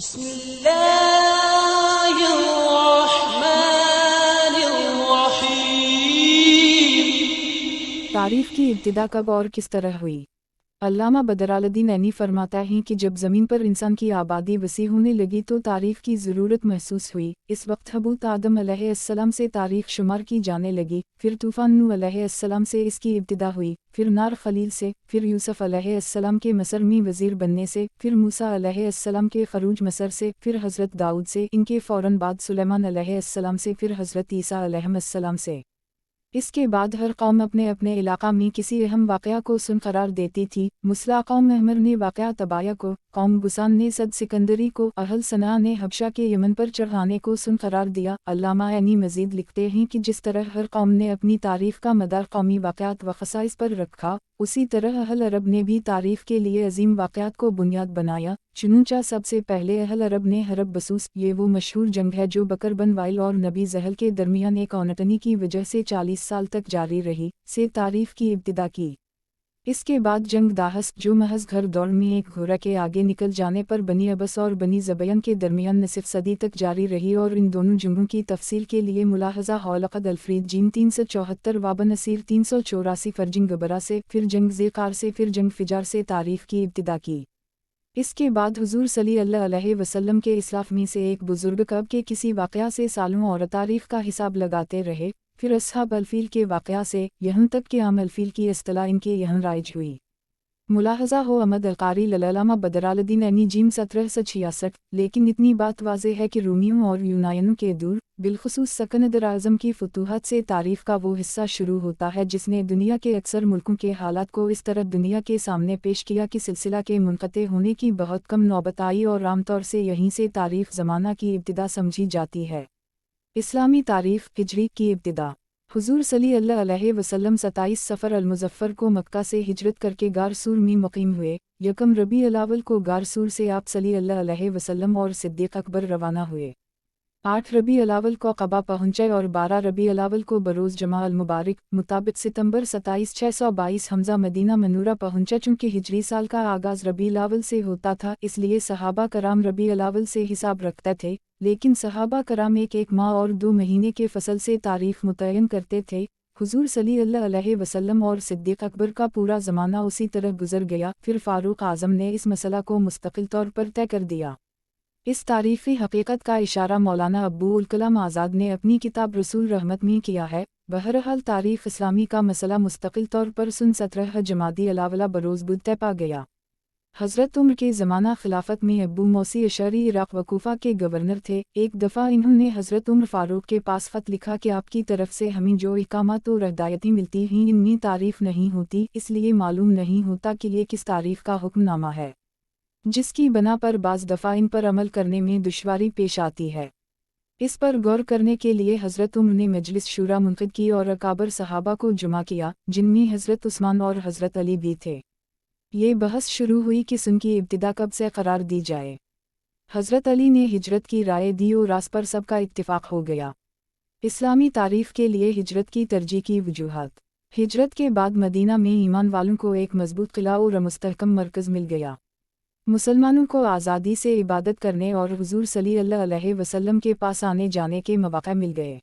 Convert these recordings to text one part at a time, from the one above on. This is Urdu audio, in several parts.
بسم اللہ الرحمن الرحیم۔ تعریف کی ابتدا کب اور کس طرح ہوئی؟ علامہ بدرالدین عینی فرماتا ہیں کہ جب زمین پر انسان کی آبادی وسیع ہونے لگی تو تعریف کی ضرورت محسوس ہوئی۔ اس وقت حضرت آدم علیہ السلام سے تاریخ شمار کی جانے لگی، پھر طوفان نوح علیہ السلام سے اس کی ابتدا ہوئی، پھر نار خلیل سے، پھر یوسف علیہ السلام کے مصر میں وزیر بننے سے، پھر موسیٰ علیہ السلام کے خروج مصر سے، پھر حضرت داؤد سے، ان کے فوراً بعد سلیمان علیہ السلام سے، پھر حضرت عیسیٰ علیہ السلام سے۔ اس کے بعد ہر قوم اپنے اپنے علاقہ میں کسی اہم واقعہ کو سن قرار دیتی تھی۔ مسلح قوم عمر نے واقعہ طبایہ کو، قوم بسان نے صد سکندری کو، اہل صنعا نے حبشہ کے یمن پر چڑھانے کو سن قرار دیا۔ علامہ عینی مزید لکھتے ہیں کہ جس طرح ہر قوم نے اپنی تعریف کا مدار قومی واقعات و خصائص پر رکھا، اسی طرح اہل عرب نے بھی تعریف کے لیے عظیم واقعات کو بنیاد بنایا۔ چنانچہ سب سے پہلے اہل عرب نے حرب بسوس، یہ وہ مشہور جنگ ہے جو بکر بن وائل اور نبی زحل کے درمیان ایک اونٹنی کی وجہ سے 40 سال تک جاری رہی، سے تعریف کی ابتدا کی۔ اس کے بعد جنگ داہست جو محض گھر دوڑ میں ایک گھوڑا کے آگے نکل جانے پر بنی عبس اور بنی زبیان کے درمیان نصف صدی تک جاری رہی، اور ان دونوں جنگوں کی تفصیل کے لیے ملاحظہ حولقد الفرید جیم 374 وابن نصیر 384 فرجنگ گبرا سے، پھر جنگ ذیقار سے، پھر جنگ فجار سے تعریف کی ابتدا کی۔ اس کے بعد حضور صلی اللہ علیہ وسلم کے اسلاف میں سے ایک بزرگ کب کے کسی واقعہ سے سالوں اور تاریخ کا حساب لگاتے رہے، پھر اصحاب الفیل کے واقعہ سے، یہاں تک کہ عام الفیل کی اصطلاح ان کے یہاں رائج ہوئی۔ ملاحظہ ہو احمد القاری للعلامہ بدرالدین عینی جیم 1766۔ لیکن اتنی بات واضح ہے کہ رومیوں اور یونانیوں کے دور، بالخصوص سکندر اعظم کی فتوحات سے تعریف کا وہ حصہ شروع ہوتا ہے جس نے دنیا کے اکثر ملکوں کے حالات کو اس طرح دنیا کے سامنے پیش کیا کہ سلسلہ کے منقطع ہونے کی بہت کم نوبت آئی، اور عام طور سے یہیں سے تاریخ زمانہ کی ابتدا سمجھی جاتی ہے۔ اسلامی تعریف ہجری کی ابتدا۔ حضور صلی اللہ علیہ وسلم 27 صفر المظفر کو مکہ سے ہجرت کر کے غار سور میں مقیم ہوئے۔ یکم ربیع الاول کو غار سور سے آپ صلی اللہ علیہ وسلم اور صدیق اکبر روانہ ہوئے۔ 8 ربیع الاول کو قبا پہنچے اور 12 ربیع الاول کو بروز جمعہ المبارک مطابق ستمبر 27 622 حمزہ مدینہ منورہ پہنچا۔ چونکہ ہجری سال کا آغاز ربیع الاول سے ہوتا تھا، اس لیے صحابہ کرام ربیع الاول سے حساب رکھتے تھے، لیکن صحابہ کرام ایک ماہ اور 2 مہینے کے فصل سے تاریخ متعین کرتے تھے۔ حضور صلی اللہ علیہ وسلم اور صدیق اکبر کا پورا زمانہ اسی طرح گزر گیا، پھر فاروق اعظم نے اس مسئلہ کو مستقل طور پر طے کر دیا۔ اس تاریخی حقیقت کا اشارہ مولانا ابو الکلام آزاد نے اپنی کتاب رسول رحمت میں کیا ہے۔ بہرحال تاریخ اسلامی کا مسئلہ مستقل طور پر سن 17 جمادی الاولہ بروز بدھ طے پا گیا۔ حضرت عمر کے زمانہ خلافت میں ابو موسی اشعری عراق و کوفہ کے گورنر تھے۔ ایک دفعہ انہوں نے حضرت عمر فاروق کے پاس خط لکھا کہ آپ کی طرف سے ہمیں جو احکامات اور ہدایتیں ملتی ہیں ان میں تعریف نہیں ہوتی، اس لیے معلوم نہیں ہوتا کہ یہ کس تاریخ کا حکم نامہ ہے، جس کی بنا پر بعض دفعہ ان پر عمل کرنے میں دشواری پیش آتی ہے۔ اس پر غور کرنے کے لیے حضرت عمر نے مجلس شورا منعقد کی اور اکابر صحابہ کو جمع کیا، جن میں حضرت عثمان اور حضرت علی بھی تھے۔ یہ بحث شروع ہوئی کہ سن کی ابتدا کب سے قرار دی جائے۔ حضرت علی نے ہجرت کی رائے دی اور راس پر سب کا اتفاق ہو گیا۔ اسلامی تعریف کے لیے ہجرت کی ترجیح کی وجوہات۔ ہجرت کے بعد مدینہ میں ایمان والوں کو ایک مضبوط قلعہ اور مستحکم مرکز مل گیا۔ مسلمانوں کو آزادی سے عبادت کرنے اور حضور صلی اللہ علیہ وسلم کے پاس آنے جانے کے مواقع مل گئے۔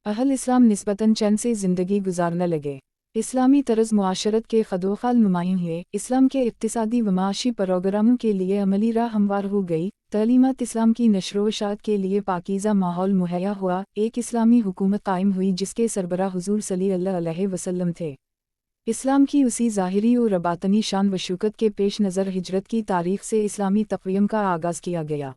اہل اسلام نسبتاً چین سے زندگی گزارنے لگے۔ اسلامی طرز معاشرت کے خدوخال نمایاں ہوئے۔ اسلام کے اقتصادی و معاشی پروگراموں کے لیے عملی راہ ہموار ہو گئی۔ تعلیمات اسلام کی نشر و اشاعت کے لیے پاکیزہ ماحول مہیا ہوا۔ ایک اسلامی حکومت قائم ہوئی جس کے سربراہ حضور صلی اللہ علیہ وسلم تھے۔ اسلام کی اسی ظاہری اور باطنی شان و شوکت کے پیش نظر ہجرت کی تاریخ سے اسلامی تقویم کا آغاز کیا گیا۔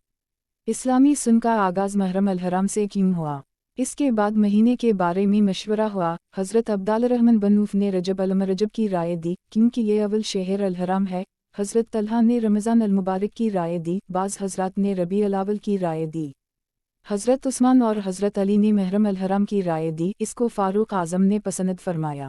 اسلامی سن کا آغاز محرم الحرام سے کیوں ہوا؟ اس کے بعد مہینے کے بارے میں مشورہ ہوا۔ حضرت عبداللہ الرحمن بن عوف نے رجب المرجب کی رائے دی کیونکہ یہ اول شہر الحرام ہے۔ حضرت طلحہ نے رمضان المبارک کی رائے دی۔ بعض حضرات نے ربیع الاول کی رائے دی۔ حضرت عثمان اور حضرت علی نے محرم الحرام کی رائے دی۔ اس کو فاروق اعظم نے پسند فرمایا۔